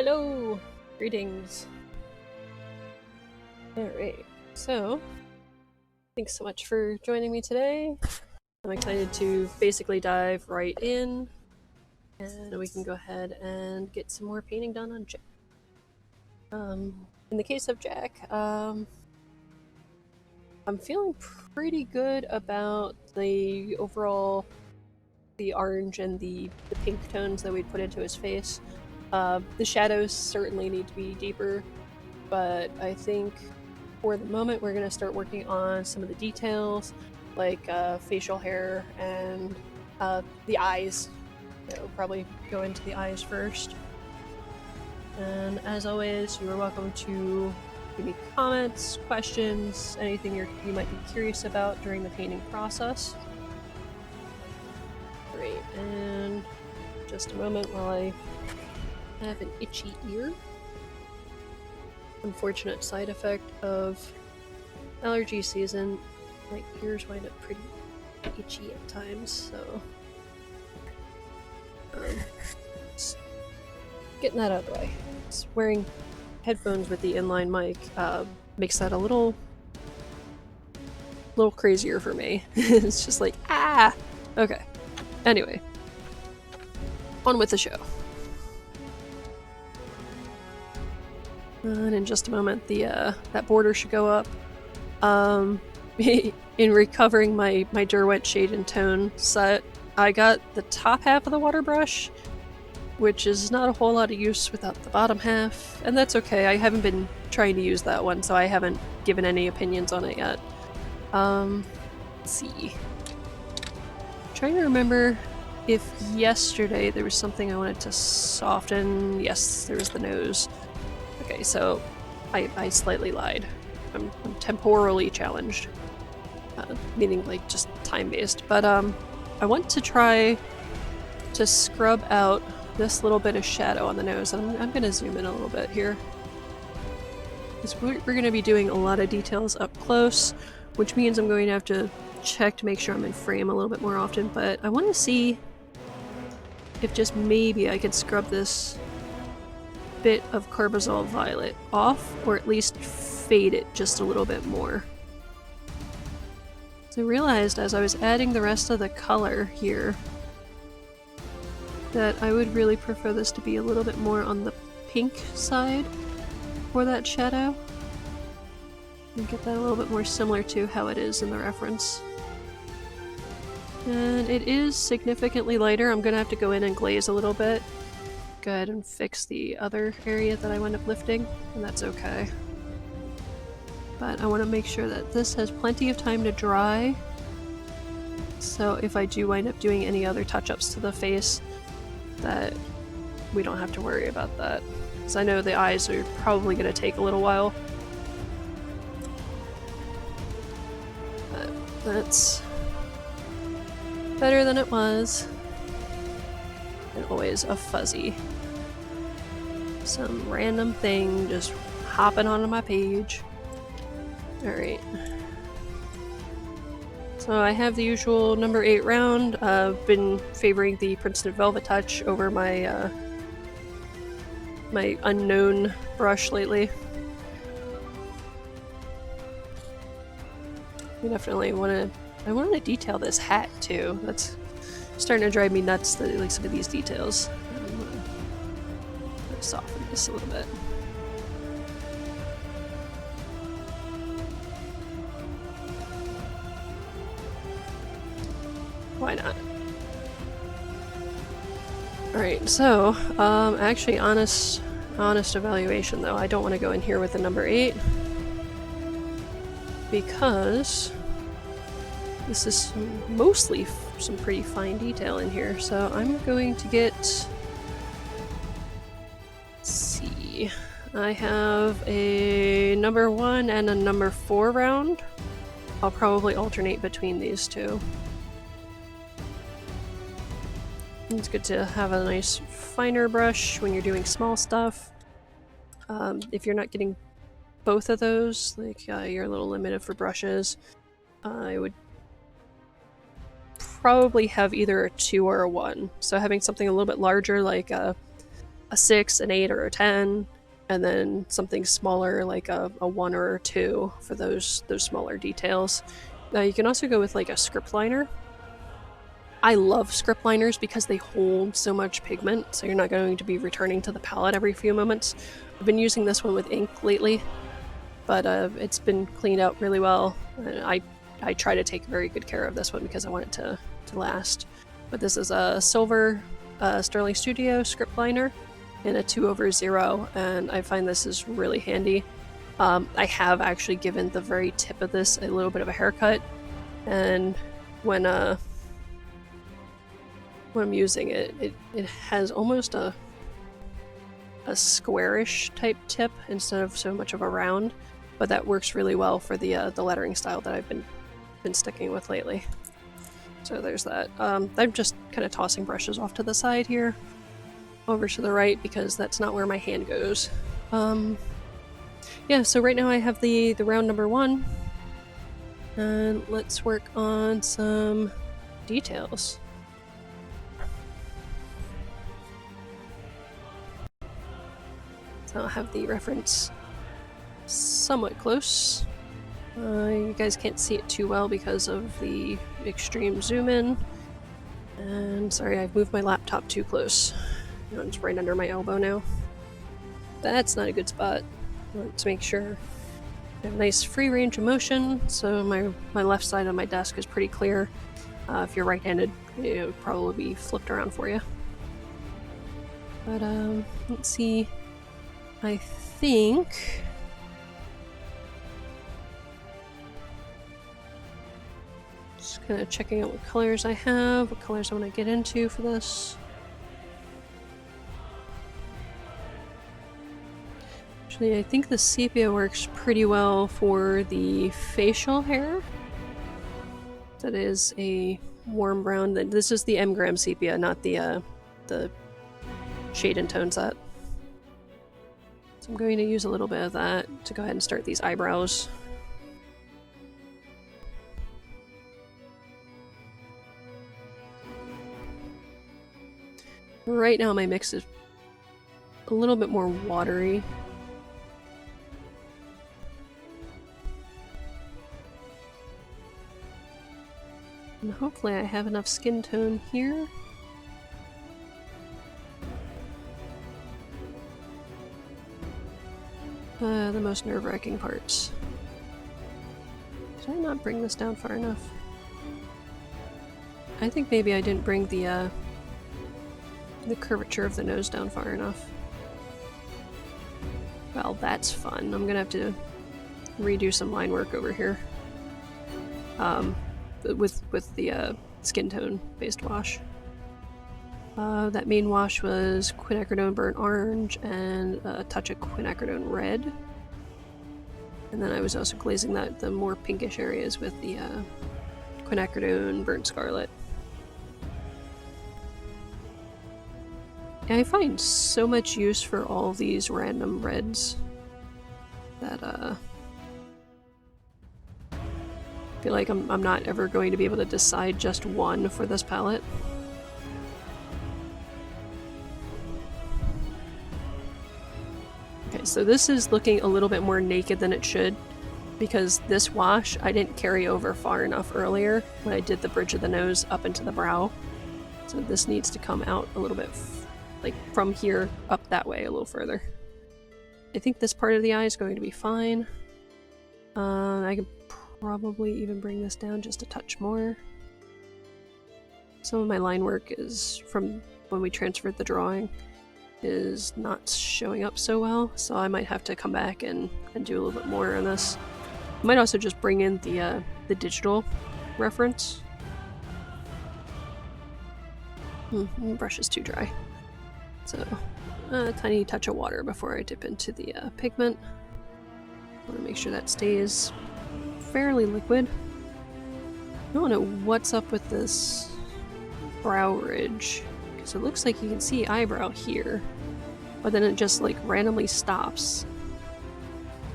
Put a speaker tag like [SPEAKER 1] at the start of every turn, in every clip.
[SPEAKER 1] Hello! Greetings. Alright, so thanks so much for joining me today. I'm excited to basically dive right in, and we can go ahead and get some more painting done on Jack. In the case of Jack, I'm feeling pretty good about the overall the orange and the pink tones that we'd put into his face. The shadows certainly need to be deeper, but I think for the moment we're going to start working on some of the details, like facial hair and the eyes. We'll probably go into the eyes first. And as always, you are welcome to give me comments, questions, anything you might be curious about during the painting process. Great, and just a moment while I have an itchy ear. Unfortunate side effect of allergy season, my ears wind up pretty itchy at times, so getting that out of the way. Wearing headphones with the inline mic makes that a little crazier for me. It's just like, ah! Okay. Anyway. On with the show. And in just a moment, that border should go up. In recovering my Derwent shade and tone set, I got the top half of the water brush, which is not a whole lot of use without the bottom half, and that's okay. I haven't been trying to use that one, so I haven't given any opinions on it yet. Let's see. I'm trying to remember if yesterday there was something I wanted to soften. Yes, there was the nose. Okay, so I slightly lied. I'm temporally challenged, meaning like just time-based. But I want to try to scrub out this little bit of shadow on the nose. I'm going to zoom in a little bit here. Because we're going to be doing a lot of details up close, which means I'm going to have to check to make sure I'm in frame a little bit more often. But I want to see if just maybe I could scrub this bit of Carbazole Violet off, or at least fade it just a little bit more. So I realized as I was adding the rest of the color here that I would really prefer this to be a little bit more on the pink side for that shadow, and get that a little bit more similar to how it is in the reference. And it is significantly lighter. I'm gonna have to go in and glaze a little bit. Go ahead and fix the other area that I wound up lifting, and that's okay. But I want to make sure that this has plenty of time to dry, so if I do wind up doing any other touch-ups to the face, that we don't have to worry about that. Because I know the eyes are probably going to take a little while. But that's better than it was. And always a fuzzy. Some random thing just hopping onto my page. Alright. So I have the usual number 8 round. I've been favoring the Princeton Velvet Touch over my my unknown brush lately. I definitely want to detail this hat too. That's starting to drive me nuts, like some of these details. I'm gonna soften this a little bit. Why not? Alright, so, actually honest evaluation though, I don't want to go in here with the number 8, because this is mostly some pretty fine detail in here, so I'm going to get... Let's see... I have a number 1 and a number 4 round. I'll probably alternate between these two. It's good to have a nice finer brush when you're doing small stuff. If you're not getting both of those, like you're a little limited for brushes, I would probably have either a 2 or a 1. So having something a little bit larger, like a 6, an 8, or a 10, and then something smaller like a 1 or a 2 for those smaller details. You can also go with like a script liner. I love script liners because they hold so much pigment, so you're not going to be returning to the palette every few moments. I've been using this one with ink lately, but it's been cleaned out really well. I try to take very good care of this one because I want it to last. But this is a silver Sterling Studio script liner in a 2/0, and I find this is really handy. I have actually given the very tip of this a little bit of a haircut, and when I'm using it, it has almost a squarish type tip instead of so much of a round, but that works really well for the lettering style that I've been sticking with lately. So there's that. I'm just kind of tossing brushes off to the side here, over to the right, because that's not where my hand goes. Yeah, so right now I have the round number 1, and let's work on some details. So I'll have the reference somewhat close. You guys can't see it too well because of the extreme zoom in. And sorry, I've moved my laptop too close. It's right under my elbow now. That's not a good spot. Let's make sure I have nice free range of motion, so my left side of my desk is pretty clear. If you're right-handed, it would probably be flipped around for you. But let's see. I think just kind of checking out what colors I have, what colors I want to get into for this. Actually, I think the sepia works pretty well for the facial hair. That is a warm brown. This is the M-gram sepia, not the shade and tone set. So I'm going to use a little bit of that to go ahead and start these eyebrows. Right now my mix is a little bit more watery. And hopefully I have enough skin tone here. The most nerve-wracking parts. Did I not bring this down far enough? I think maybe I didn't bring the curvature of the nose down far enough. Well, that's fun. I'm gonna have to redo some line work over here. With the skin tone based wash. That main wash was quinacridone burnt orange and a touch of quinacridone red. And then I was also glazing the more pinkish areas with the quinacridone burnt scarlet. I find so much use for all these random reds that I feel like I'm not ever going to be able to decide just one for this palette. Okay, so this is looking a little bit more naked than it should, because this wash I didn't carry over far enough earlier when I did the bridge of the nose up into the brow. So this needs to come out a little bit, like from here up that way a little further. I think this part of the eye is going to be fine. I can probably even bring this down just a touch more. Some of my line work is from when we transferred the drawing is not showing up so well, so I might have to come back and do a little bit more on this. I might also just bring in the digital reference. The brush is too dry. So a tiny touch of water before I dip into the pigment. I want to make sure that stays fairly liquid. I don't know what's up with this brow ridge, because it looks like you can see eyebrow here, but then it just like randomly stops.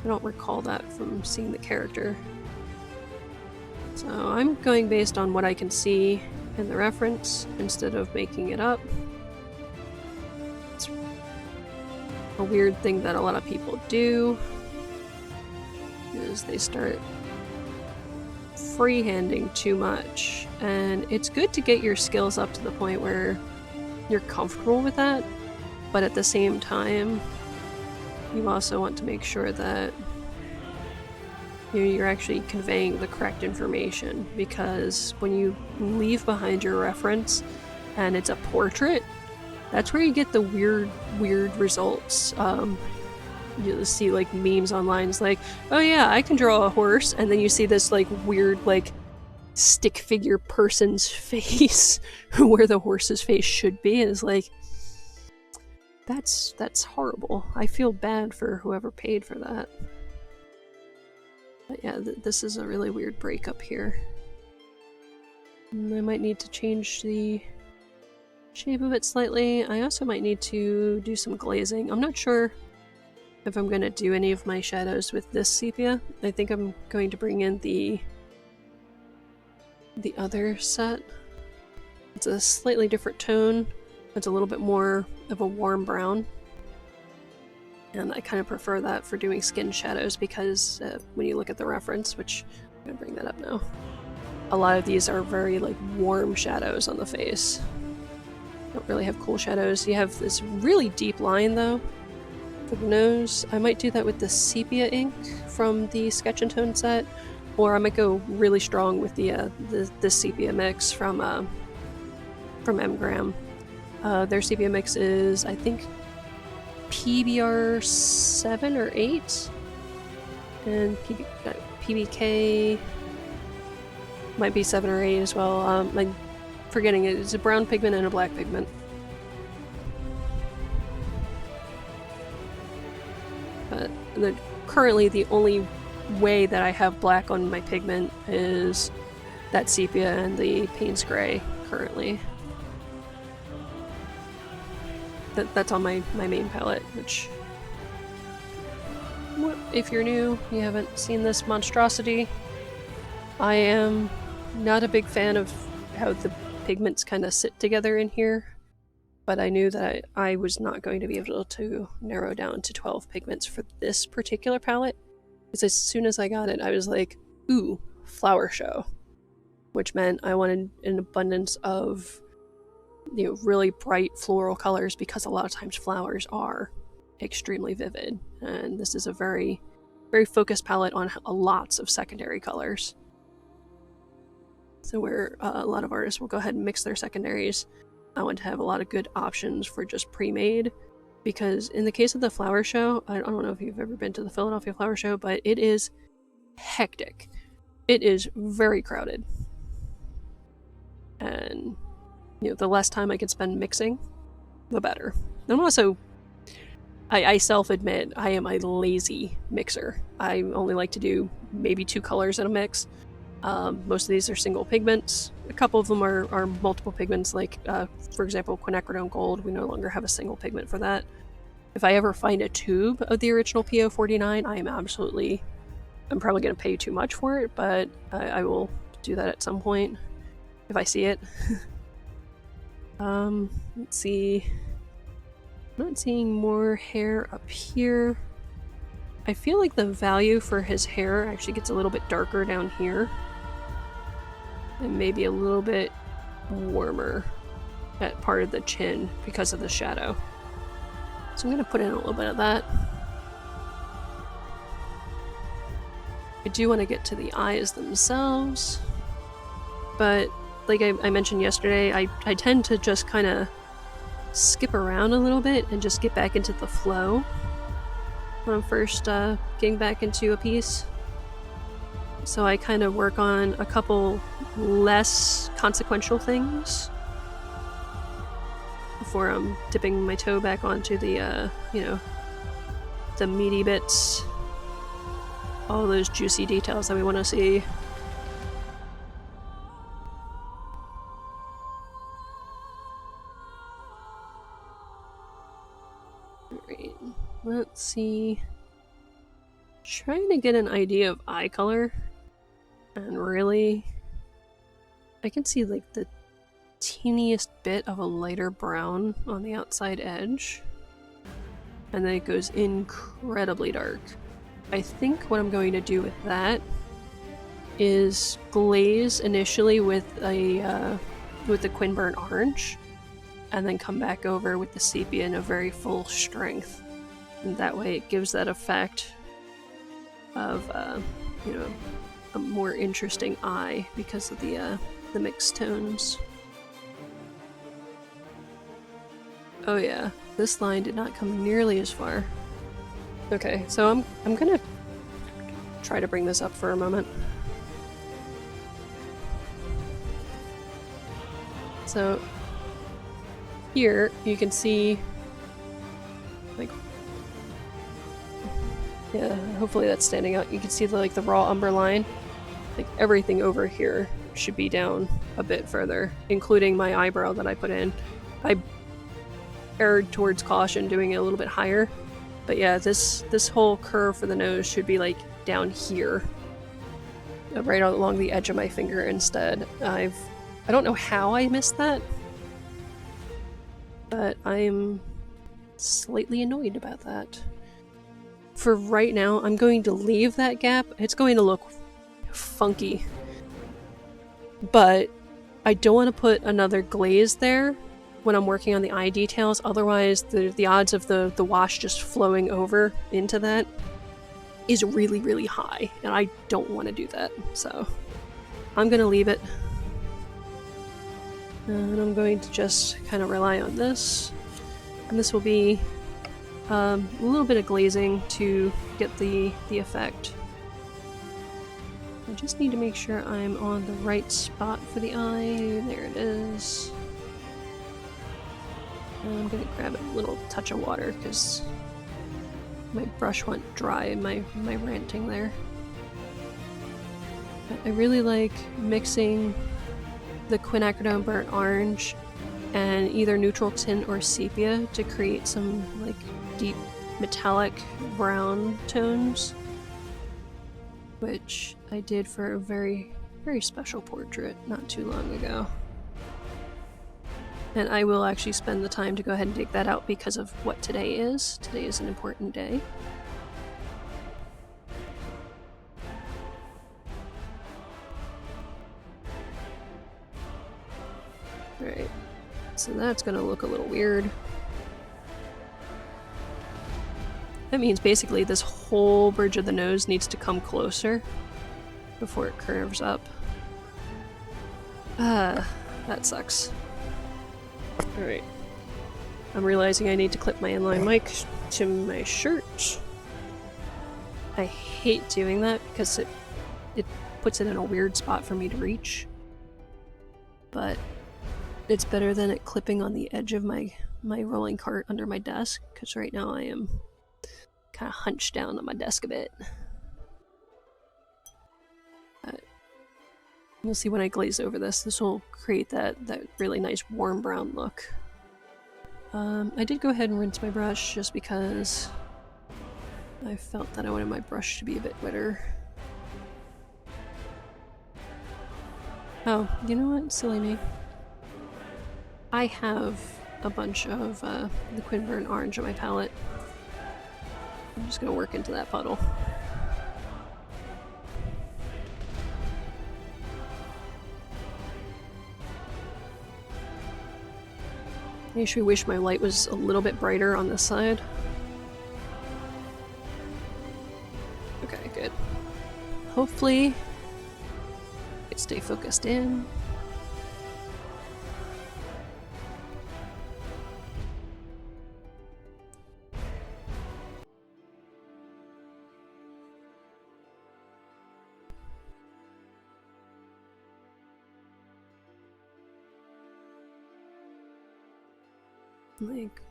[SPEAKER 1] I don't recall that from seeing the character. So I'm going based on what I can see in the reference instead of making it up. It's a weird thing that a lot of people do is they start freehanding too much, and it's good to get your skills up to the point where you're comfortable with that, but at the same time you also want to make sure that you're actually conveying the correct information, because when you leave behind your reference and it's a portrait, that's where you get the weird results. You'll see like memes online. It's like, oh yeah, I can draw a horse, and then you see this like weird like stick figure person's face where the horse's face should be, and it's like, that's horrible. I feel bad for whoever paid for that. But yeah, this is a really weird breakup here. And I might need to change the shape of it slightly. I also might need to do some glazing. I'm not sure if I'm going to do any of my shadows with this sepia. I think I'm going to bring in the other set. It's a slightly different tone. It's a little bit more of a warm brown. And I kind of prefer that for doing skin shadows, because when you look at the reference, which I'm going to bring that up now, a lot of these are very like warm shadows on the face. Don't really have cool shadows. You have this really deep line though for the nose. I might do that with the sepia ink from the Sketch and Tone set, or I might go really strong with the sepia mix from MGram. Their sepia mix is, I think, PBR 7 or 8, and PBK might be 7 or 8 as well. I'm forgetting it. It's a brown pigment and a black pigment. But currently the only way that I have black on my pigment is that sepia and the Payne's Gray currently. That's on my main palette, which, if you're new, you haven't seen this monstrosity, I am not a big fan of how the pigments kind of sit together in here, but I knew that I was not going to be able to narrow down to 12 pigments for this particular palette, because as soon as I got it, I was like, ooh, flower show, which meant I wanted an abundance of really bright floral colors, because a lot of times flowers are extremely vivid, and this is a very, very focused palette on lots of secondary colors. So where a lot of artists will go ahead and mix their secondaries, I want to have a lot of good options for just pre-made, because in the case of the flower show, I don't know if you've ever been to the Philadelphia Flower Show, but it is hectic. It is very crowded. And the less time I can spend mixing, the better. I'm also, I self-admit, I am a lazy mixer. I only like to do maybe 2 colors in a mix. Most of these are single pigments. A couple of them are multiple pigments, like, for example, quinacridone gold. We no longer have a single pigment for that. If I ever find a tube of the original PO49, I'm probably going to pay too much for it, but I will do that at some point if I see it. Let's see. I'm not seeing more hair up here. I feel like the value for his hair actually gets a little bit darker down here, and maybe a little bit warmer at part of the chin because of the shadow. So I'm going to put in a little bit of that. I do want to get to the eyes themselves, but like I mentioned yesterday, I tend to just kind of skip around a little bit and just get back into the flow when I'm first getting back into a piece. So I kind of work on a couple less consequential things before I'm dipping my toe back onto the, the meaty bits, all those juicy details that we want to see. Let's see. Trying to get an idea of eye color, and really, I can see like the teeniest bit of a lighter brown on the outside edge, and then it goes incredibly dark. I think what I'm going to do with that is glaze initially with the Quinburn Orange, and then come back over with the sepia in a very full strength. And that way it gives that effect of, you know, a more interesting eye because of the mixed tones. Oh yeah, this line did not come nearly as far. Okay, so I'm gonna try to bring this up for a moment. So here you can see, like, yeah, hopefully that's standing out. You can see the raw umber line. Like everything over here should be down a bit further, including my eyebrow that I put in. I erred towards caution doing it a little bit higher, but yeah, this whole curve for the nose should be like down here, right along the edge of my finger instead. I don't know how I missed that, but I'm slightly annoyed about that. For right now, I'm going to leave that gap. It's going to look funky, but I don't want to put another glaze there when I'm working on the eye details. Otherwise, the odds of the wash just flowing over into that is really, really high, and I don't want to do that. So I'm going to leave it. And I'm going to just kind of rely on this. And this will be a little bit of glazing to get the effect. I just need to make sure I'm on the right spot for the eye. There it is. And I'm gonna grab a little touch of water because my brush went dry in my ranting there. But I really like mixing the quinacridone burnt orange and either neutral tint or sepia to create some like deep metallic brown tones, which I did for a very, very special portrait not too long ago. And I will actually spend the time to go ahead and dig that out because of what today is. Today is an important day. Alright, so that's gonna look a little weird. That means basically this whole bridge of the nose needs to come closer before it curves up. That sucks. Alright. I'm realizing I need to clip my inline mic to my shirt. I hate doing that because it puts it in a weird spot for me to reach. But it's better than it clipping on the edge of my rolling cart under my desk, because right now I am kind of hunched down on my desk a bit. You'll see when I glaze over this will create that really nice warm brown look. I did go ahead and rinse my brush just because I felt that I wanted my brush to be a bit wetter. Oh, you know what? Silly me. I have a bunch of the Quinburn Orange on my palette. I'm just gonna work into that puddle. I actually wish my light was a little bit brighter on this side. Okay, good. Hopefully, it stay focused in. Like,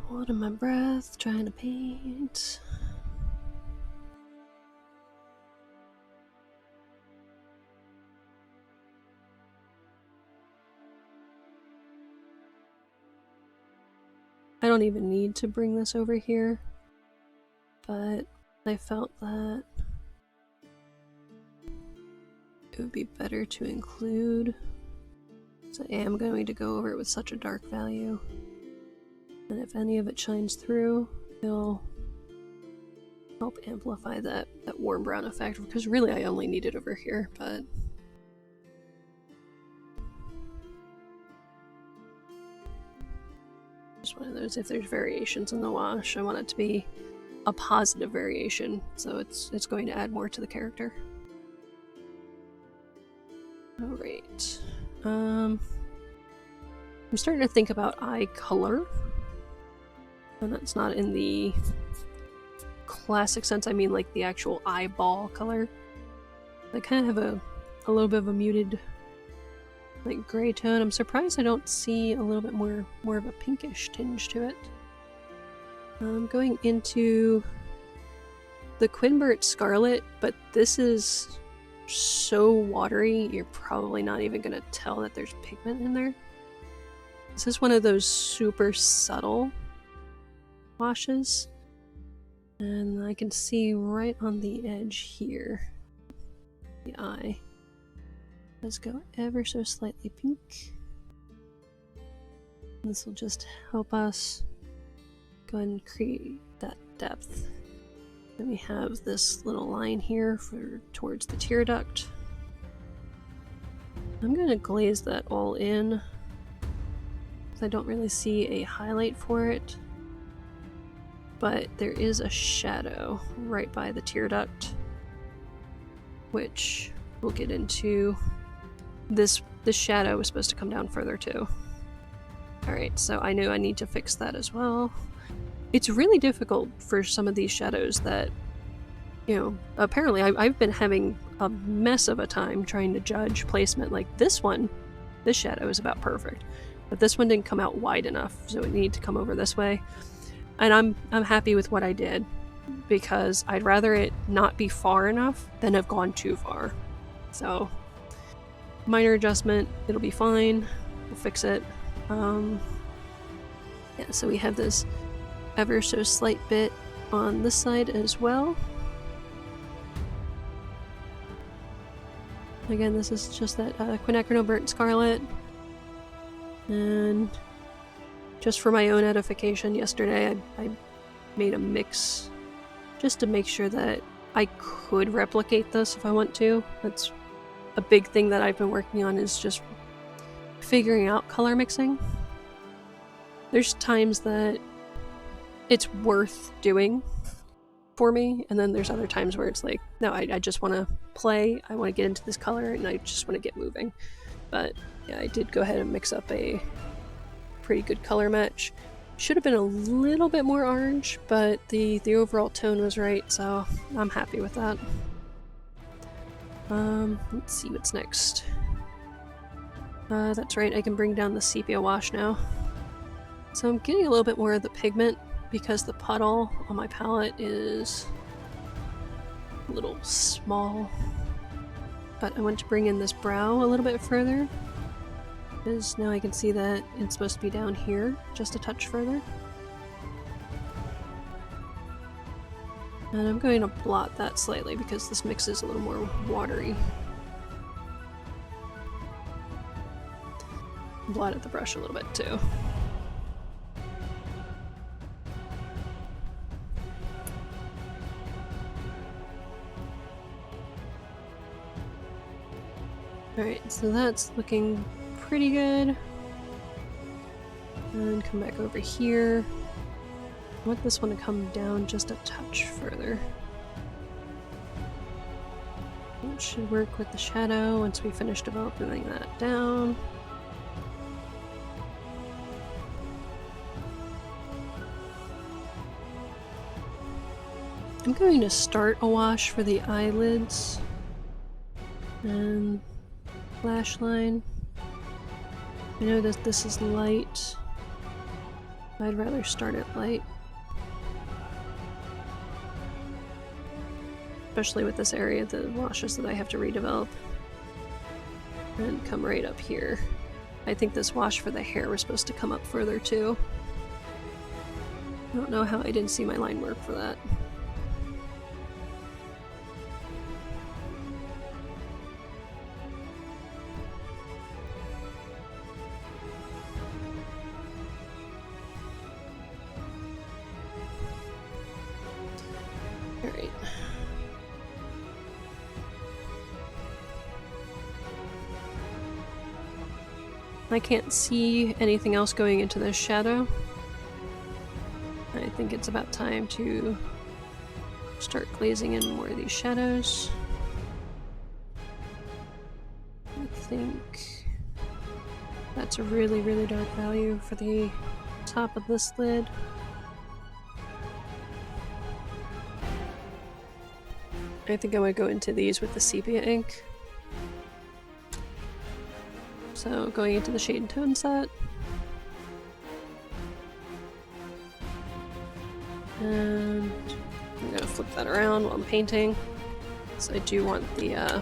[SPEAKER 1] holding my breath, trying to paint. I don't even need to bring this over here, but I felt that it would be better to include. So I am going to go over it with such a dark value. And if any of it shines through, it'll help amplify that warm brown effect, because really I only need it over here, but just one of those, if there's variations in the wash, I want it to be a positive variation, so it's going to add more to the character. Alright. I'm starting to think about eye color. And that's not in the classic sense, I mean like the actual eyeball color. I kind of have a little bit of a muted like gray tone. I'm surprised I don't see a little bit more of a pinkish tinge to it. I'm going into the Quinbert Scarlet, but this is so watery, you're probably not even going to tell that there's pigment in there. This is one of those super subtle washes, and I can see right on the edge here, the eye does go ever so slightly pink. This will just help us go ahead and create that depth. Then we have this little line here for towards the tear duct. I'm going to glaze that all in, because I don't really see a highlight for it. But there is a shadow right by the tear duct, which we'll get into. This shadow is supposed to come down further too. Alright, so I know I need to fix that as well. It's really difficult for some of these shadows that, you know, apparently I've been having a mess of a time trying to judge placement. Like this one, this shadow is about perfect, but this one didn't come out wide enough, so it needed to come over this way. And I'm happy with what I did, because I'd rather it not be far enough than have gone too far. So, minor adjustment, it'll be fine, we'll fix it. Yeah, so we have this ever so slight bit on this side as well. Again, this is just that Quinacridone Burnt Scarlet. And just for my own edification, yesterday I made a mix just to make sure that I could replicate this if I want to. That's a big thing that I've been working on, is just figuring out color mixing. There's times that it's worth doing for me, and then there's other times where it's like, no, I just want to play, I want to get into this color, and I just want to get moving. But yeah, I did go ahead and mix up a pretty good color match. Should have been a little bit more orange, but the overall tone was right, so I'm happy with that. Let's see what's next. That's right, I can bring down the sepia wash now. So I'm getting a little bit more of the pigment, because the puddle on my palette is a little small. But I want to bring in this brow a little bit further, because now I can see that it's supposed to be down here, just a touch further. And I'm going to blot that slightly, because this mix is a little more watery. Blot at the brush a little bit too. Alright, so that's looking pretty good. And come back over here. I want this one to come down just a touch further. It should work with the shadow once we finish developing that down. I'm going to start a wash for the eyelids and lash line. I know that this is light. I'd rather start it light. Especially with this area, the washes that I have to redevelop. And come right up here. I think this wash for the hair was supposed to come up further too. I don't know how I didn't see my line work for that. Alright. I can't see anything else going into this shadow. I think it's about time to start glazing in more of these shadows. I think that's a really, really dark value for the top of this lid. I think I would go into these with the sepia ink. So going into the shade and tone set. And I'm gonna flip that around while I'm painting. So I do want the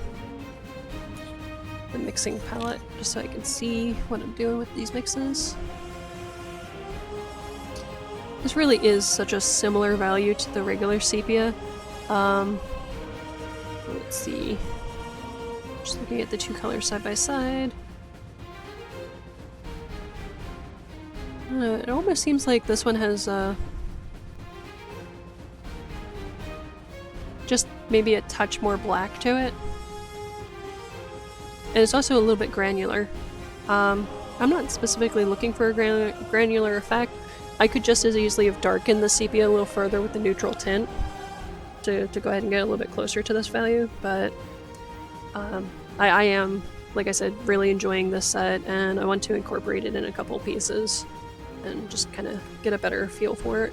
[SPEAKER 1] mixing palette, just so I can see what I'm doing with these mixes. This really is such a similar value to the regular sepia. Let's see. Just looking at the two colors side by side. It almost seems like this one has just maybe a touch more black to it. And it's also a little bit granular. I'm not specifically looking for a granular effect. I could just as easily have darkened the sepia a little further with the neutral tint to go ahead and get a little bit closer to this value, but I am, like I said, really enjoying this set, and I want to incorporate it in a couple pieces and just kind of get a better feel for it.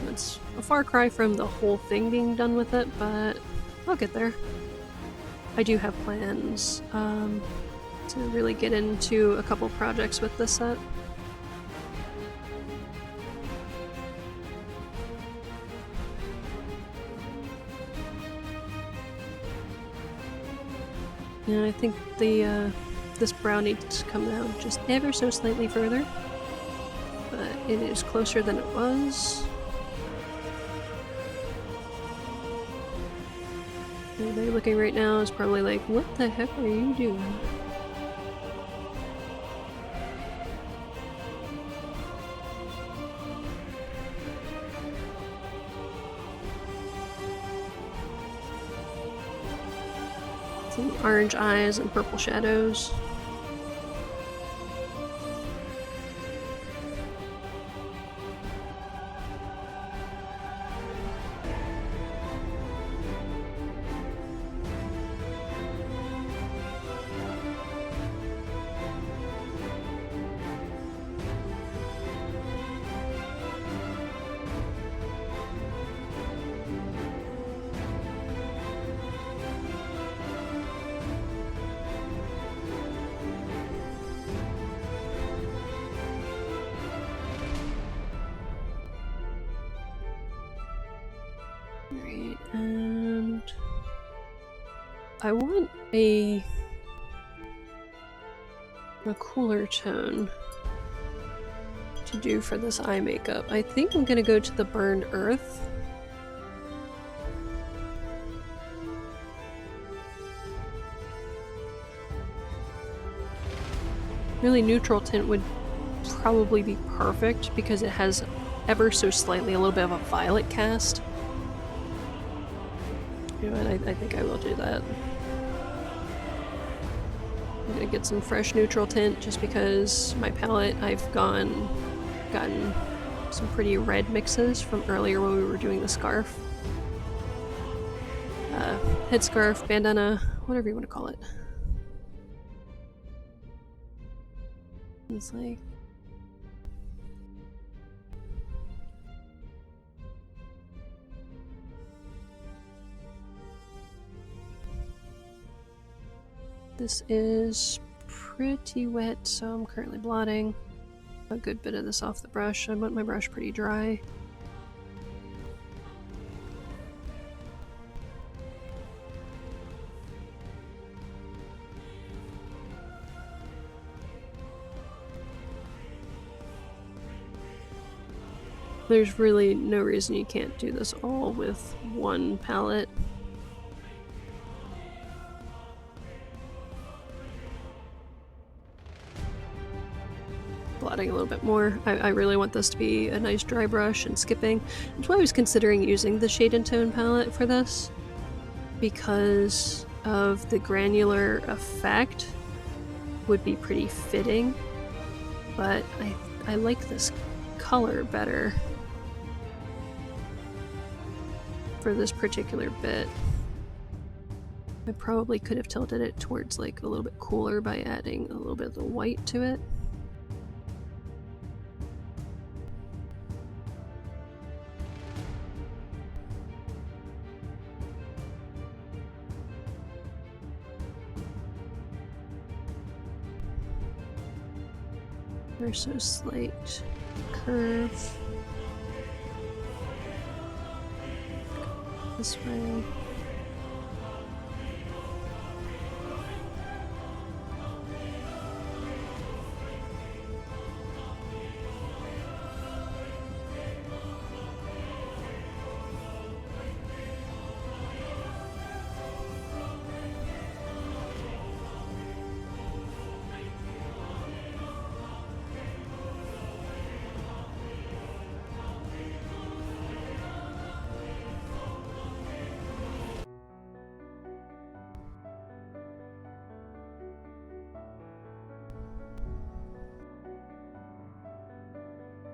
[SPEAKER 1] And it's a far cry from the whole thing being done with it, but I'll get there. I do have plans to really get into a couple projects with this set. And I think the this brown needs to come down just ever so slightly further, but it is closer than it was. Everybody looking right now is probably like, what the heck are you doing? Some orange eyes and purple shadows. Alright, and I want a cooler tone to do for this eye makeup. I think I'm gonna go to the Burned Earth. Really, neutral tint would probably be perfect because it has ever so slightly a little bit of a violet cast. You know what, I think I will do that. I'm gonna get some fresh neutral tint just because my palette, I've gotten some pretty red mixes from earlier when we were doing the scarf. Headscarf, bandana, whatever you want to call it. It's like... This is pretty wet, so I'm currently blotting a good bit of this off the brush. I want my brush pretty dry. There's really no reason you can't do this all with one palette. blotting a little bit more. I really want this to be a nice dry brush and skipping. That's why I was considering using the Shade and Tone palette for this, because of the granular effect would be pretty fitting, but I like this color better for this particular bit. I probably could have tilted it towards like a little bit cooler by adding a little bit of the white to it. There's so slight curve this way.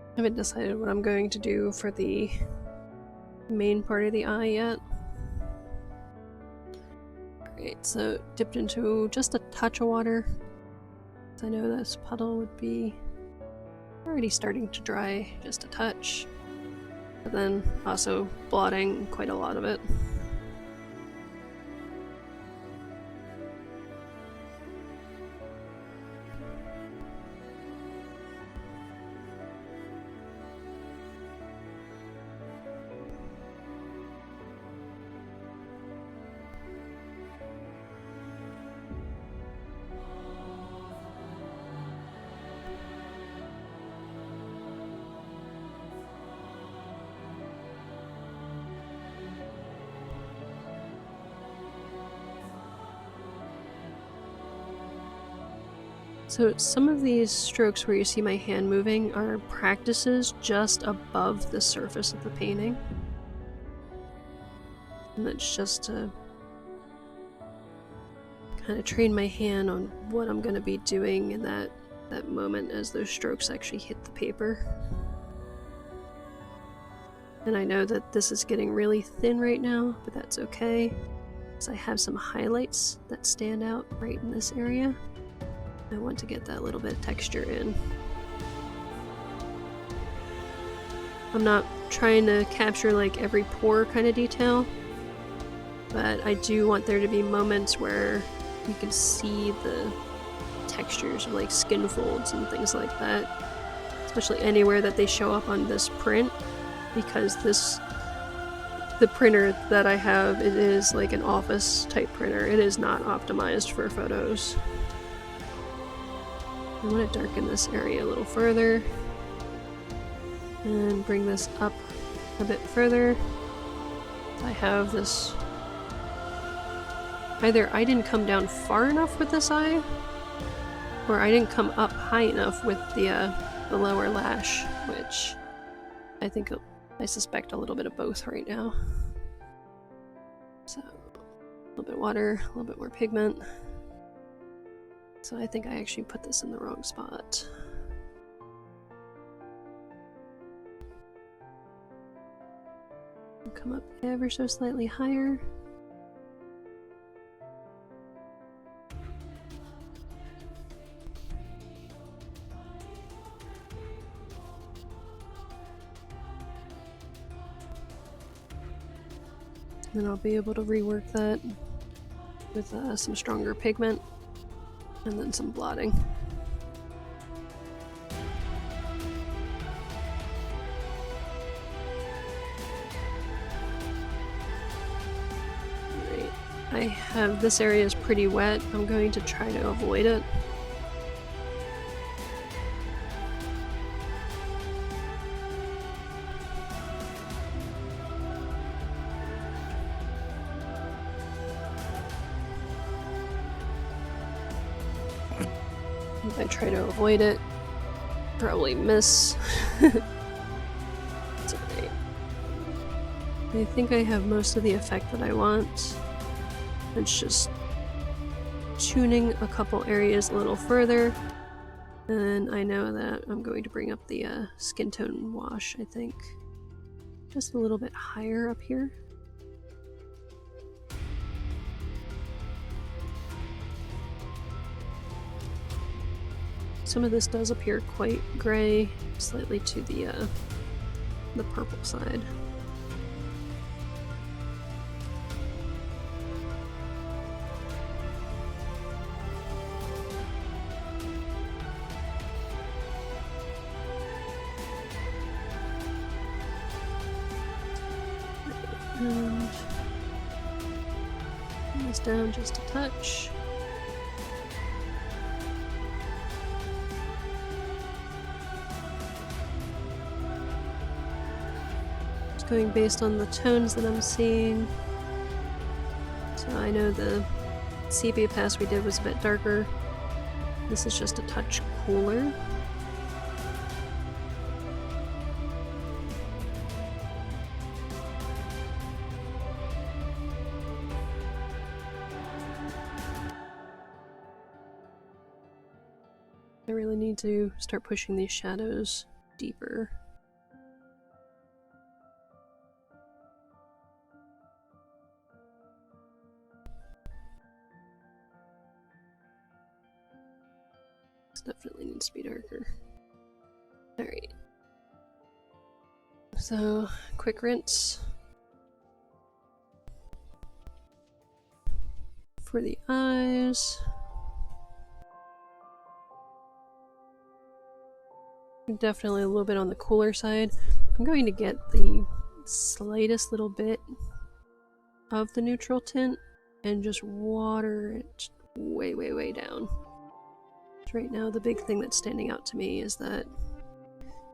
[SPEAKER 1] I haven't decided what I'm going to do for the main part of the eye yet. Alright, so dipped into just a touch of water. I know this puddle would be already starting to dry just a touch, but then also blotting quite a lot of it. So some of these strokes where you see my hand moving are practices just above the surface of the painting. And that's just to kind of train my hand on what I'm going to be doing in that moment as those strokes actually hit the paper. And I know that this is getting really thin right now, but that's okay, because I have some highlights that stand out right in this area. I want to get that little bit of texture in. I'm not trying to capture like every pore kind of detail, but I do want there to be moments where you can see the textures of like skin folds and things like that, especially anywhere that they show up on this print, because the printer that I have, it is like an office type printer. It is not optimized for photos. I want to darken this area a little further and bring this up a bit further. I have this, either I didn't come down far enough with this eye, or I didn't come up high enough with the lower lash, which I suspect a little bit of both right now. So, a little bit of water, a little bit more pigment. So I think I actually put this in the wrong spot. I'll come up ever so slightly higher. Then I'll be able to rework that with some stronger pigment. And then some blotting. Alright, I have this area is pretty wet. I'm going to try to avoid it. I try to avoid it Probably miss. It's okay. I think I have most of the effect that I want. It's just tuning a couple areas a little further. And I know that I'm going to bring up the skin tone wash, I think. Just a little bit higher up here. Some of this does appear quite gray, slightly to the purple side. And bring this down just a touch. Just going based on the tones that I'm seeing. So I know the sepia pass we did was a bit darker. This is just a touch cooler. I really need to start pushing these shadows deeper. This definitely needs to be darker. Alright. So, quick rinse. For the eyes. Definitely a little bit on the cooler side. I'm going to get the slightest little bit of the neutral tint and just water it way, way, way down. Right now, the big thing that's standing out to me is that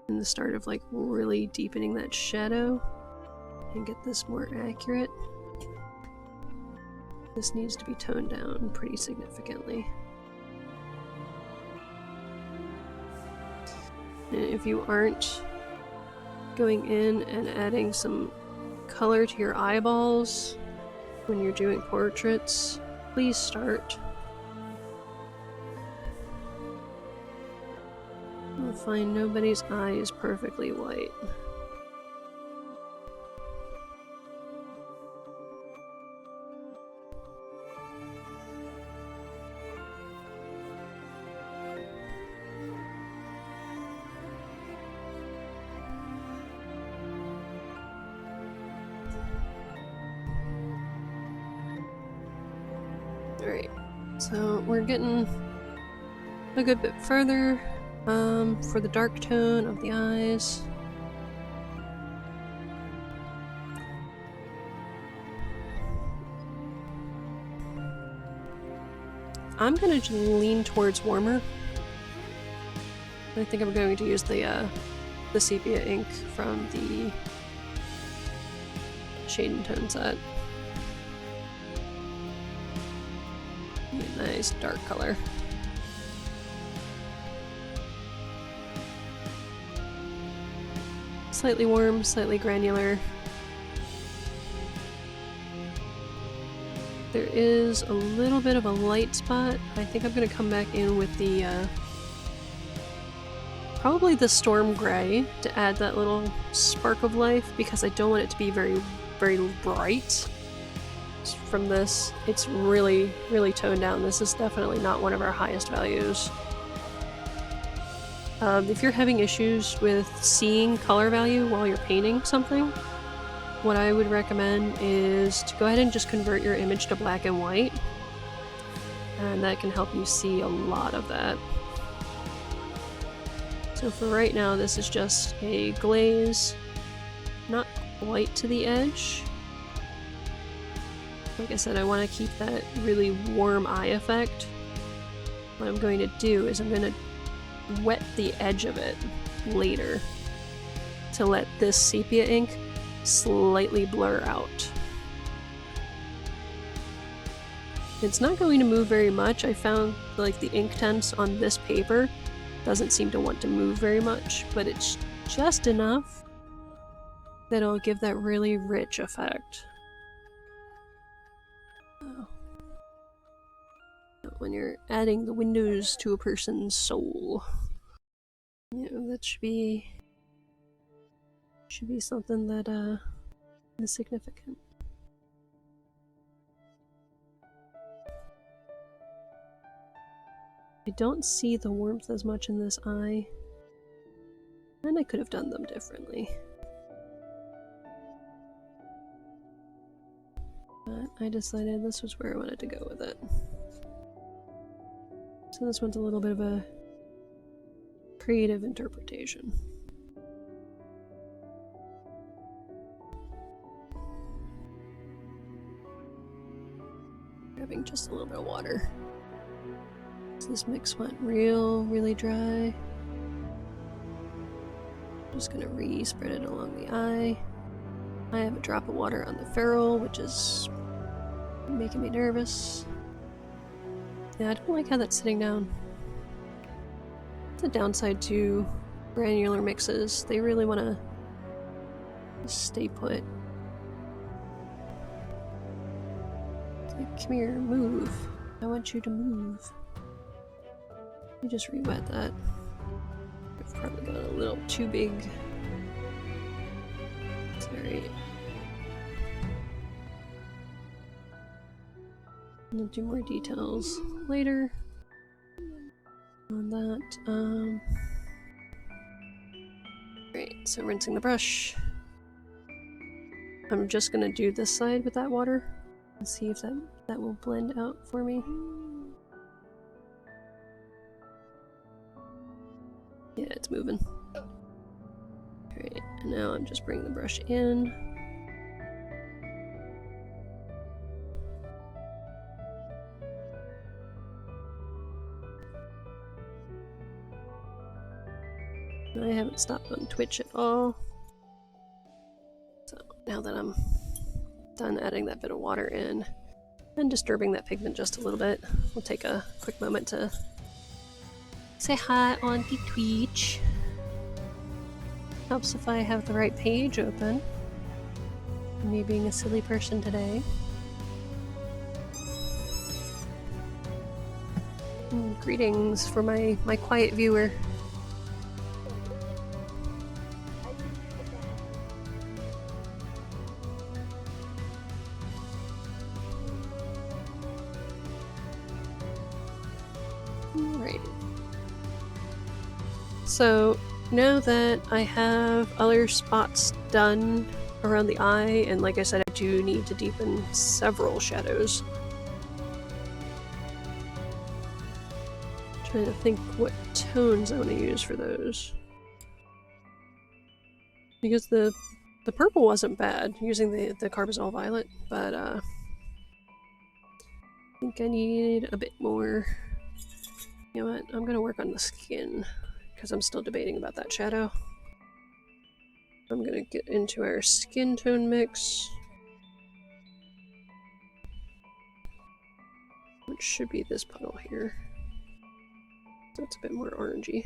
[SPEAKER 1] in the start of like really deepening that shadow and get this more accurate, this needs to be toned down pretty significantly. If you aren't going in and adding some color to your eyeballs when you're doing portraits, please start. You'll find nobody's eye is perfectly white. Alright, so we're getting a good bit further for the dark tone of the eyes. I'm gonna just lean towards warmer. I think I'm going to use the sepia ink from the Shade and Tone set. Nice dark color. Slightly warm, slightly granular. There is a little bit of a light spot. I think I'm going to come back in with the probably the storm gray to add that little spark of life, because I don't want it to be very, very bright. From this, it's really, really toned down. This is definitely not one of our highest values. If you're having issues with seeing color value while you're painting something, what I would recommend is to go ahead and just convert your image to black and white, and that can help you see a lot of that. So for right now, this is just a glaze, not quite to the edge. Like I said, I want to keep that really warm eye effect. What I'm going to do is I'm going to wet the edge of it later to let this sepia ink slightly blur out. It's not going to move very much. I found like the ink tints on this paper doesn't seem to want to move very much, but it's just enough that it'll give that really rich effect. When you're adding the windows to a person's soul, you know, that should be something that is significant. I don't see the warmth as much in this eye, and I could have done them differently. But I decided this was where I wanted to go with it. So this one's a little bit of a creative interpretation. Grabbing just a little bit of water. So this mix went really dry. Just gonna re-spread it along the eye. I have a drop of water on the ferrule, which is making me nervous. Yeah, I don't like how that's sitting down. It's a downside to granular mixes. They really want to stay put. It's like, come here, move. I want you to move. Let me just re-wet that. I've probably got a little too big. It's alright. I'll do more details later on that. Right, so rinsing the brush. I'm just gonna do this side with that water and see if that will blend out for me. Yeah, it's moving. Alright, and now I'm just bringing the brush in. I haven't stopped on Twitch at all. So now that I'm done adding that bit of water in and disturbing that pigment just a little bit, we'll take a quick moment to say hi on the Twitch. Helps if I have the right page open. Me being a silly person today. Greetings for my quiet viewer. So now that I have other spots done around the eye, and like I said, I do need to deepen several shadows. Trying to think what tones I want to use for those. Because the purple wasn't bad, using the Carbazole Violet, but I think I need a bit more. You know what, I'm gonna work on the skin, because I'm still debating about that shadow. I'm gonna get into our skin tone mix, which should be this puddle here. So it's a bit more orangey.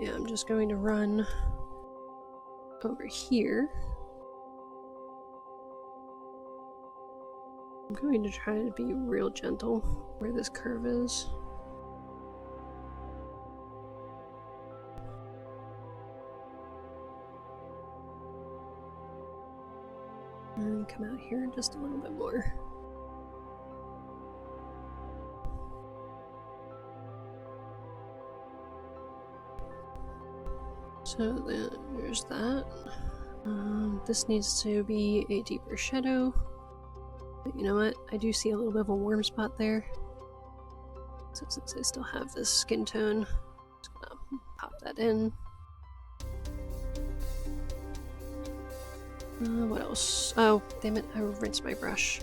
[SPEAKER 1] Yeah, I'm just going to run over here. I'm going to try to be real gentle where this curve is. And come out here just a little bit more. So there's that. This needs to be a deeper shadow. But you know what? I do see a little bit of a warm spot there. So since I still have this skin tone, I'm just gonna pop that in. What else? Oh, damn it, I rinsed my brush.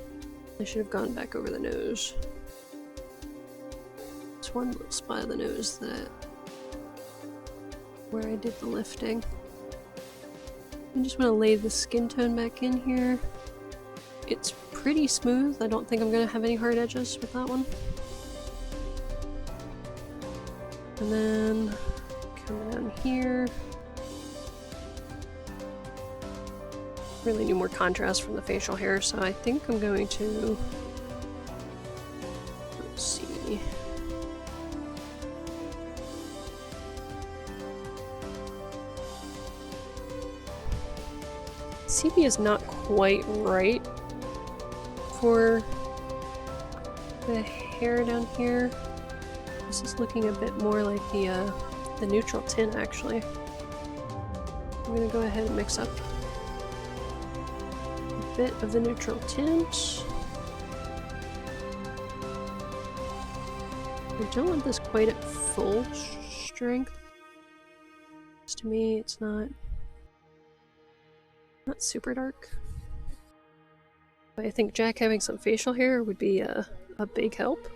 [SPEAKER 1] I should have gone back over the nose. There's one little spot of the nose where I did the lifting. I just want to lay the skin tone back in here. It's pretty smooth. I don't think I'm going to have any hard edges with that one. And then come down here. Really need more contrast from the facial hair, so I think I'm going to, let's see. CB is not quite right for the hair down here. This is looking a bit more like the neutral tint, actually. I'm gonna go ahead and mix up a bit of the neutral tint. I don't want this quite at full strength. To me, it's not super dark. But I think Jack having some facial hair would be a big help.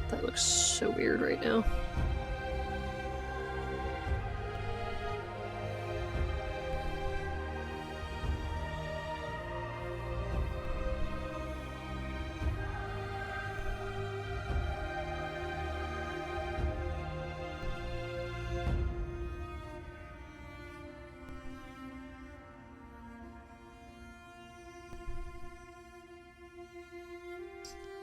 [SPEAKER 1] That looks so weird right now.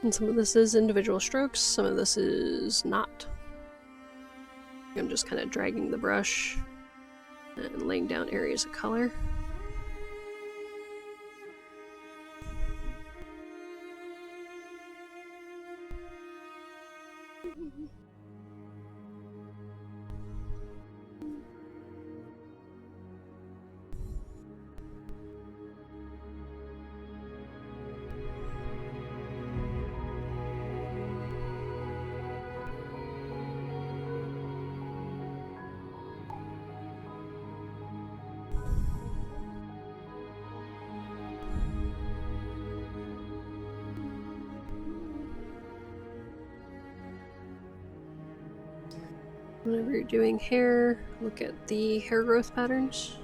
[SPEAKER 1] And some of this is individual strokes, some of this is not. I'm just kind of dragging the brush and laying down areas of color. Whenever you're doing hair, look at the hair growth patterns.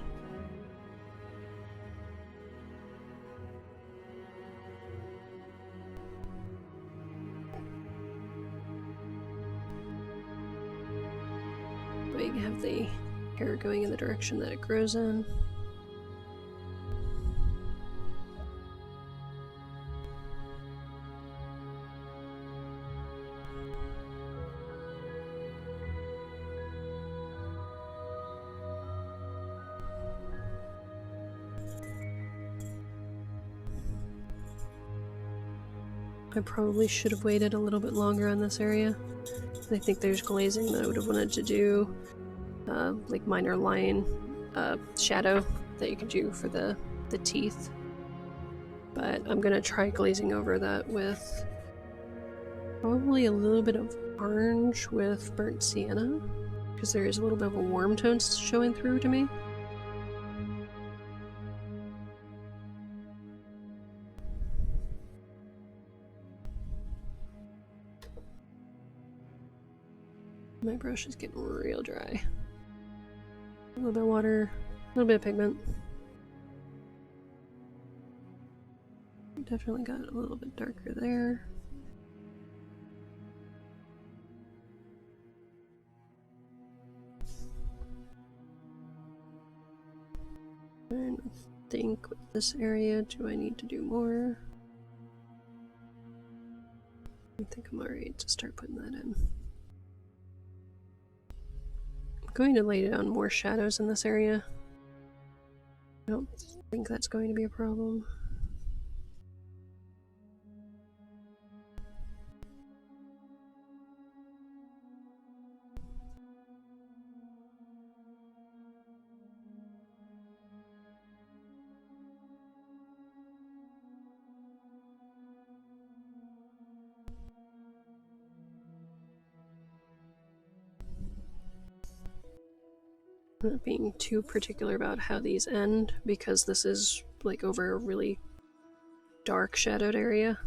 [SPEAKER 1] But you can have the hair going in the direction that it grows in. I probably should have waited a little bit longer on this area. I think there's glazing that I would have wanted to do, like minor line shadow that you can do for the teeth. But I'm gonna try glazing over that with probably a little bit of orange with burnt sienna, because there is a little bit of a warm tone showing through to me. My brush is getting real dry. A little bit of water, a little bit of pigment. Definitely got a little bit darker there. And think with this area, do I need to do more? I think I'm alright to start putting that in. I'm going to lay down more shadows in this area. I don't think that's going to be a problem. I'm not being too particular about how these end because this is like over a really dark shadowed area.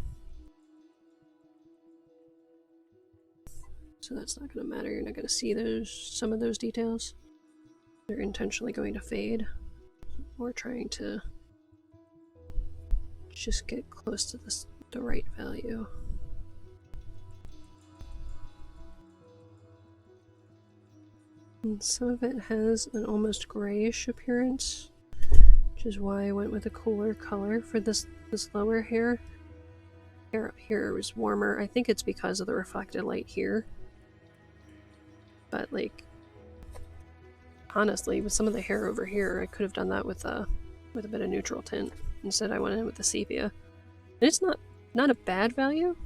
[SPEAKER 1] So that's not going to matter. You're not going to see some of those details. They're intentionally going to fade. We're trying to just get close to the right value. And some of it has an almost grayish appearance, which is why I went with a cooler color for this lower hair. Hair up here was warmer. I think it's because of the reflected light here. But like, honestly, with some of the hair over here, I could have done that with a bit of neutral tint. Instead, I went in with the sepia. And it's not a bad value.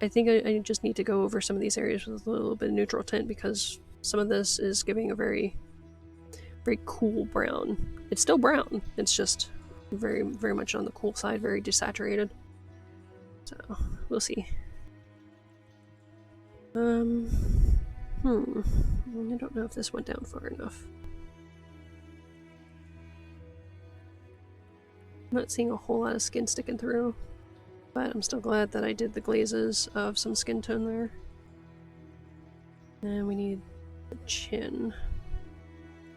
[SPEAKER 1] I think I just need to go over some of these areas with a little bit of neutral tint because some of this is giving a very, very cool brown. It's still brown. It's just very, very much on the cool side, very desaturated. So we'll see. I don't know if this went down far enough. I'm not seeing a whole lot of skin sticking through, but I'm still glad that I did the glazes of some skin tone there. And we need the chin.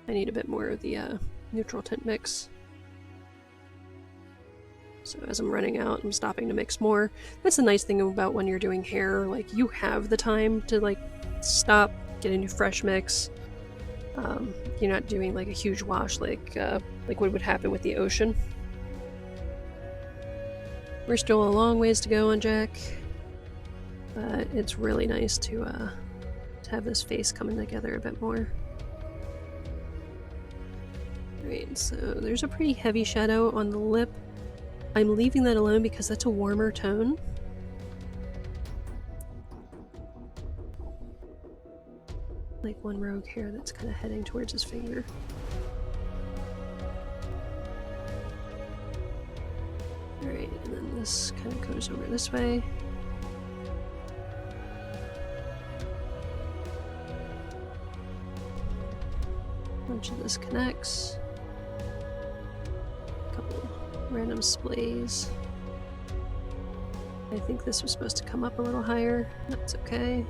[SPEAKER 1] I need a bit more of the neutral tint mix. So as I'm running out, I'm stopping to mix more. That's the nice thing about when you're doing hair, like you have the time to like stop, get a new fresh mix. You're not doing like a huge wash like what would happen with the ocean. We're still a long ways to go on Jack, but it's really nice to have this face coming together a bit more. Alright, so there's a pretty heavy shadow on the lip. I'm leaving that alone because that's a warmer tone. Like one rogue hair that's kind of heading towards his finger. Alright, and then this kind of goes over this way. A bunch of this connects. A couple random splays. I think this was supposed to come up a little higher. That's okay.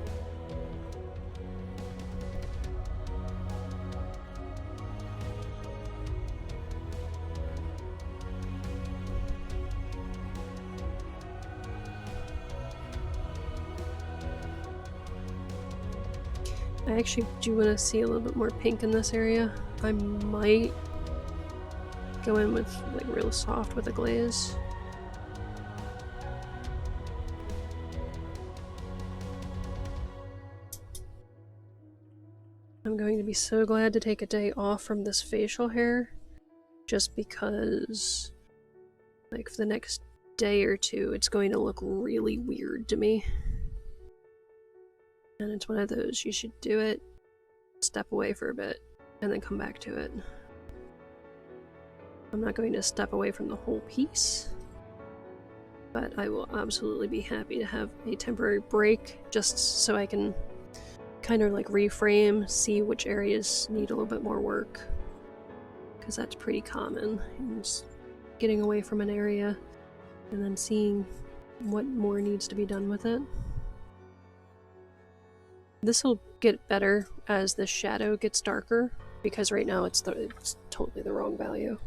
[SPEAKER 1] I actually do want to see a little bit more pink in this area. I might go in with like real soft with a glaze. I'm going to be so glad to take a day off from this facial hair just because like for the next day or two it's going to look really weird to me. And it's one of those, you should do it, step away for a bit, and then come back to it. I'm not going to step away from the whole piece, but I will absolutely be happy to have a temporary break just so I can kind of like reframe, see which areas need a little bit more work. Because that's pretty common. Just getting away from an area and then seeing what more needs to be done with it. This will get better as the shadow gets darker, because right now it's totally the wrong value.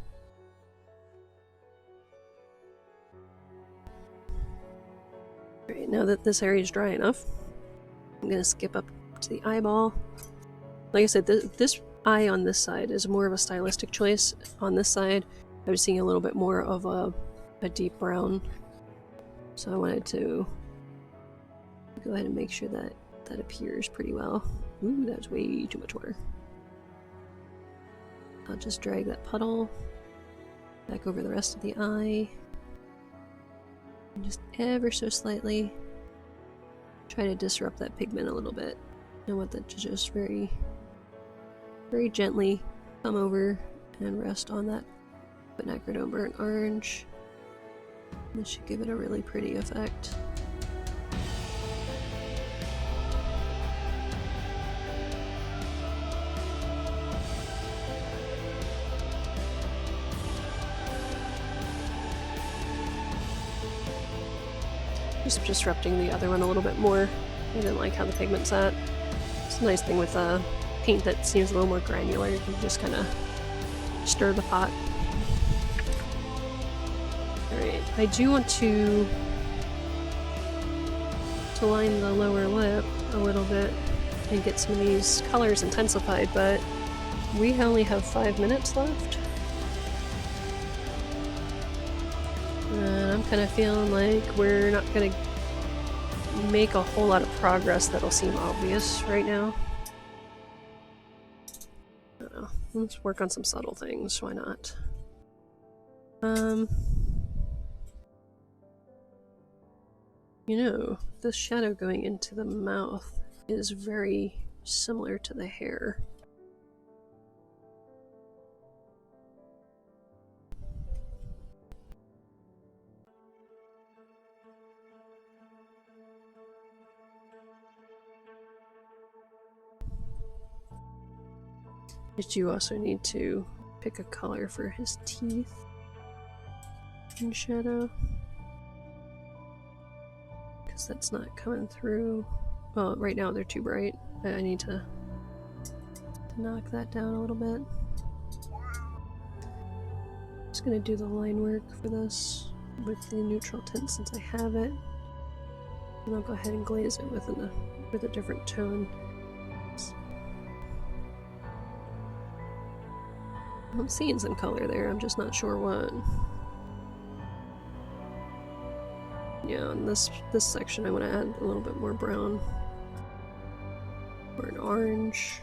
[SPEAKER 1] Alright, now that this area is dry enough, I'm going to skip up to the eyeball. Like I said, this eye on this side is more of a stylistic choice. On this side, I was seeing a little bit more of a deep brown. So I wanted to go ahead and make sure that that appears pretty well. Ooh, that's way too much water. I'll just drag that puddle back over the rest of the eye. And just ever so slightly try to disrupt that pigment a little bit. I want that to just very, very gently come over and rest on that quinacridone burnt orange. This should give it a really pretty effect. Just disrupting the other one a little bit more. I didn't like how the pigment's at. It's a nice thing with paint that seems a little more granular. You can just kind of stir the pot. Alright, I do want to line the lower lip a little bit and get some of these colors intensified, but we only have 5 minutes left. And I'm kind of feeling like we're not going to make a whole lot of progress that'll seem obvious right now. I don't know. Let's work on some subtle things. Why not? You know, this shadow going into the mouth is very similar to the hair. But you also need to pick a color for his teeth in shadow, because that's not coming through. Well, right now they're too bright. I need to knock that down a little bit. Just gonna do the line work for this with the neutral tint since I have it, and I'll go ahead and glaze it with a different tone. I'm seeing some color there, I'm just not sure what. Yeah, in this section I want to add a little bit more brown. Or an orange.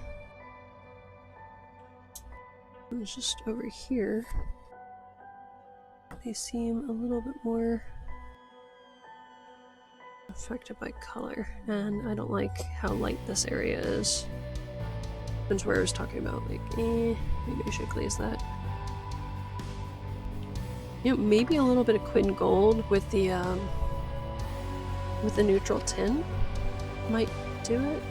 [SPEAKER 1] And it's just over here. They seem a little bit more affected by color, and I don't like how light this area is. That's where I was talking about, like, maybe I should glaze that. You know, maybe a little bit of Quinn Gold with the neutral tint might do it.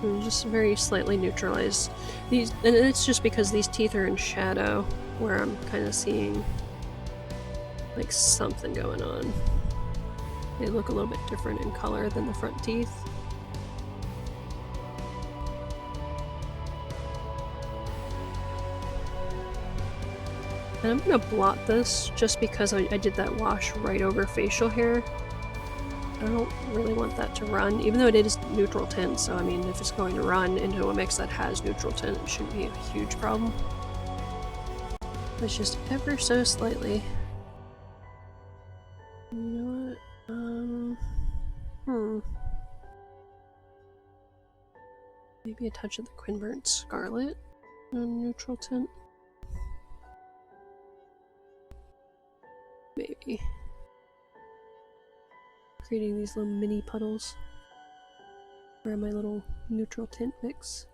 [SPEAKER 1] And just very slightly neutralize these, and it's just because these teeth are in shadow where I'm kind of seeing like something going on. They look a little bit different in color than the front teeth. And I'm gonna blot this just because I did that wash right over facial hair. I don't really want that to run, even though it is neutral tint, so I mean if it's going to run into a mix that has neutral tint, it shouldn't be a huge problem. It's just ever so slightly. You know what? Maybe a touch of the Quinn Burnt Scarlet on neutral tint. Maybe. Creating these little mini puddles for my little neutral tint mix.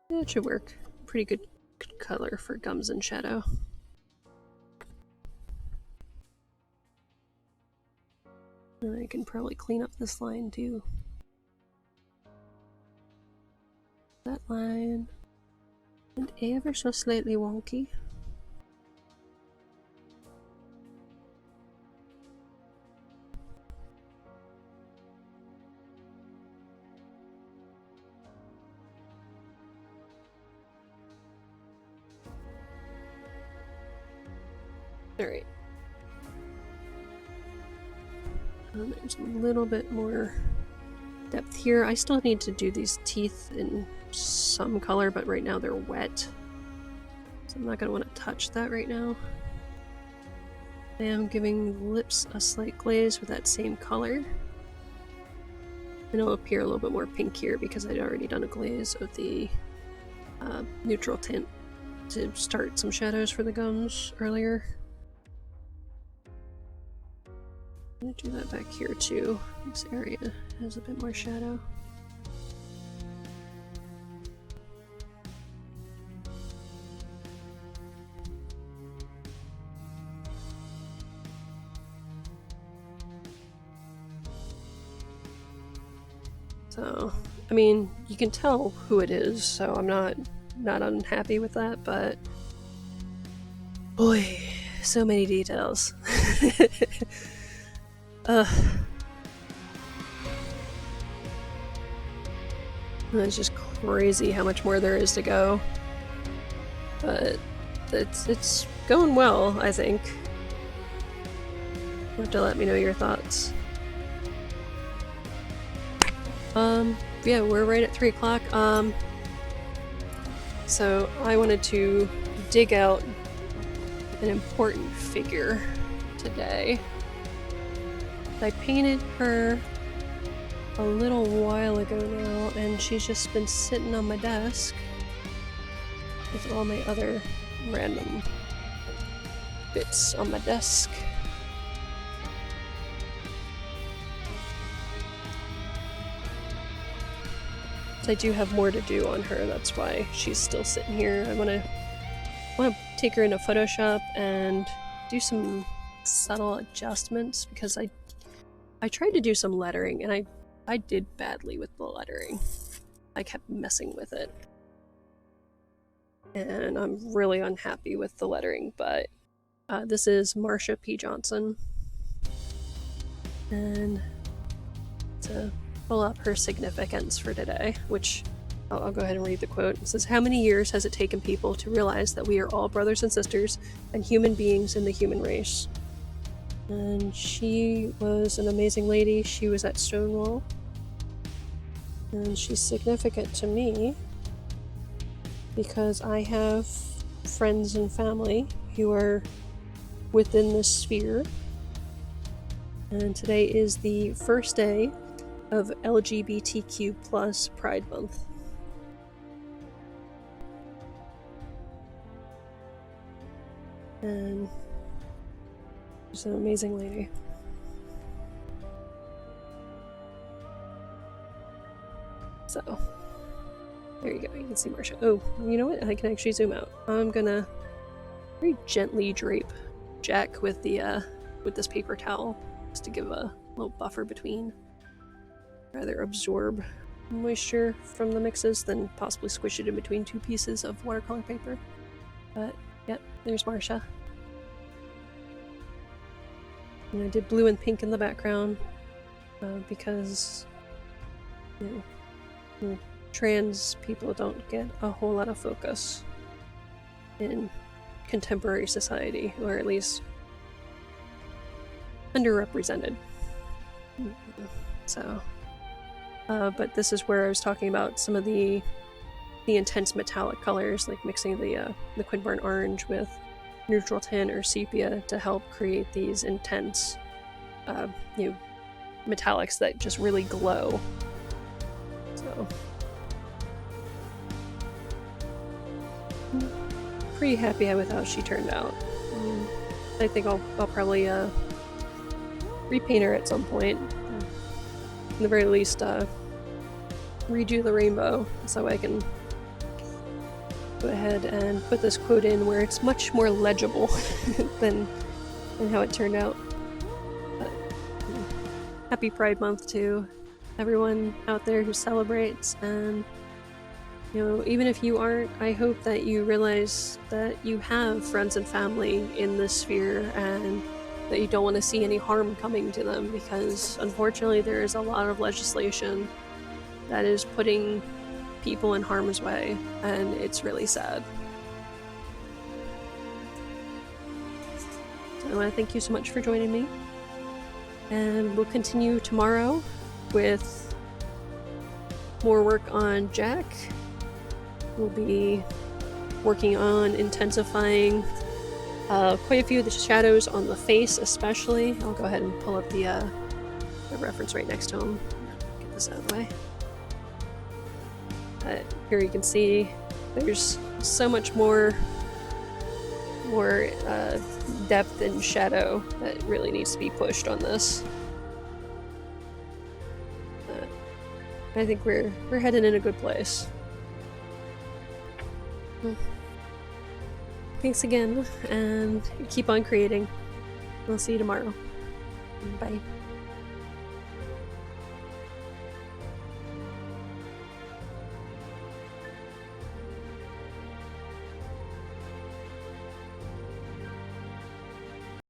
[SPEAKER 1] Yeah, it should work. Pretty good color for gums and shadow. And I can probably clean up this line too. That line. And ever so slightly wonky. Alright. There's a little bit more depth here. I still need to do these teeth in some color, but right now they're wet. So I'm not going to want to touch that right now. I am giving the lips a slight glaze with that same color. And it'll appear a little bit more pink here because I'd already done a glaze of the neutral tint to start some shadows for the gums earlier. I'm gonna do that back here too. This area has a bit more shadow. So, I mean, you can tell who it is, so I'm not unhappy with that, but boy, so many details. It's just crazy how much more there is to go, but it's going well, I think. You have to let me know your thoughts. Yeah, we're right at 3 o'clock. So I wanted to dig out an important figure today. I painted her a little while ago now, and she's just been sitting on my desk with all my other random bits on my desk. I do have more to do on her, that's why she's still sitting here. I want to take her into Photoshop and do some subtle adjustments, because I tried to do some lettering and I did badly with the lettering. I kept messing with it. And I'm really unhappy with the lettering, but this is Marsha P Johnson. And to pull up her significance for today, which I'll go ahead and read the quote. It says, "How many years has it taken people to realize that we are all brothers and sisters and human beings in the human race?" And she was an amazing lady. She was at Stonewall. And she's significant to me because I have friends and family who are within this sphere. And today is the first day of LGBTQ plus Pride Month. And she's an amazing lady. So, there you go, you can see Marsha. Oh, you know what? I can actually zoom out. I'm gonna very gently drape Jack with the with this paper towel, just to give a little buffer between. Rather absorb moisture from the mixes than possibly squish it in between two pieces of watercolor paper. But yep, there's Marsha. And I did blue and pink in the background because you know, trans people don't get a whole lot of focus in contemporary society, or at least underrepresented. So but this is where I was talking about some of the intense metallic colors, like mixing the Quinburn orange with neutral tint or sepia to help create these intense, metallics that just really glow. So, I'm pretty happy with how she turned out. I think I'll probably repaint her at some point. At the very least, redo the rainbow so I can go ahead and put this quote in where it's much more legible than how it turned out. But, happy Pride Month to everyone out there who celebrates, and even if you aren't, I hope that you realize that you have friends and family in this sphere, and that you don't want to see any harm coming to them, because unfortunately there is a lot of legislation that is putting people in harm's way, and it's really sad. So I want to thank you so much for joining me. And we'll continue tomorrow with more work on Jack. We'll be working on intensifying quite a few of the shadows on the face, especially. I'll go ahead and pull up the reference right next to him. Get this out of the way. Here you can see there's so much more depth and shadow that really needs to be pushed on this. I think we're heading in a good place. Well, thanks again, and keep on creating. We'll see you tomorrow. Bye.